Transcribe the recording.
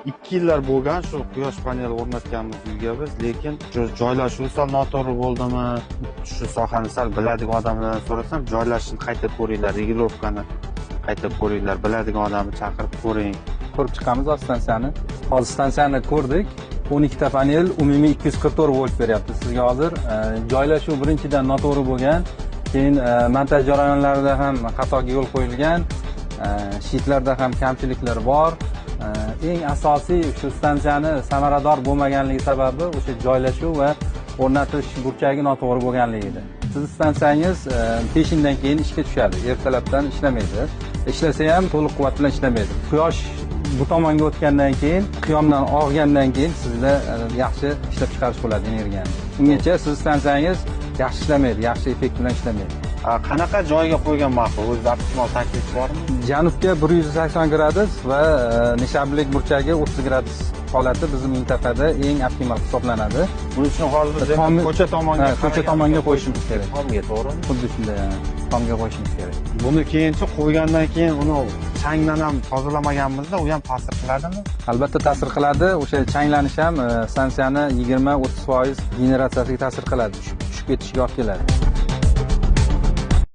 2 yillar bo'lgan shu quyosh paneli o'rnatganmiz uyga biz, lekin joylashuvi sal noto'g'ri bo'ldimi, shu sohani sal biladigan odamlardan so'rasam, joylashishni qayta ko'ringlar, regulovkani qayta ko'ringlar, biladigan odamni chaqirib ko'ring. Ko'rib chiqamiz stansiyani. Hozir stansiyani ko'rdik. 12 ta panel umumiy 244 volt beryapti. Sizga hozir joylashuv birinchidan noto'g'ri bo'lgan, keyin montaj jarayonlarida ham xatoga yo'l qo'yilgan, shitlarda ham kamchiliklar bor. Eng asosiy shu stansiyani samarador bo'lmaganligi sababi o'sha joylashuv va o'rnatish burchagi noto'g'ri bo'lganligidir. Siz stansiyangiz peshindan keyin ishga tushadi. Ertalabdan ishlamaydi. Ishlasa ham to'liq quvvat bilan ishlamaydi. Quyosh bu tomonga o'tgandan keyin, qiyomdan og'gandan keyin sizda yaxshi ishlab chiqarish bo'ladi energiyani. Ungacha siz stansiyangiz yaxshi ishlamaydi, yaxshi effekt bilan ishlamaydi. Qanaqa joyga qo'ygan ma'qul? O'zida optimal taklif bormi? Janubga 180 gradus va nishablik burchagi 30 gradus holati bizim mintaqada eng optimal hisoblanadi. Buning uchun hozir ko'cha tomonga qo'yishimiz kerak. Tomga, to'g'rimi? Xuddi shunday, tomga qo'yishimiz kerak. Buni keyinchi qo'ygandan keyin uni changdan ham tozalamaganmizda, u ham ta'sir qiladimi? Albatta ta'sir qiladi. O'sha changlanish ham stansiyani 20-30% generatsiyasiga ta'sir qiladi. Tushib ketishiga olib keladi.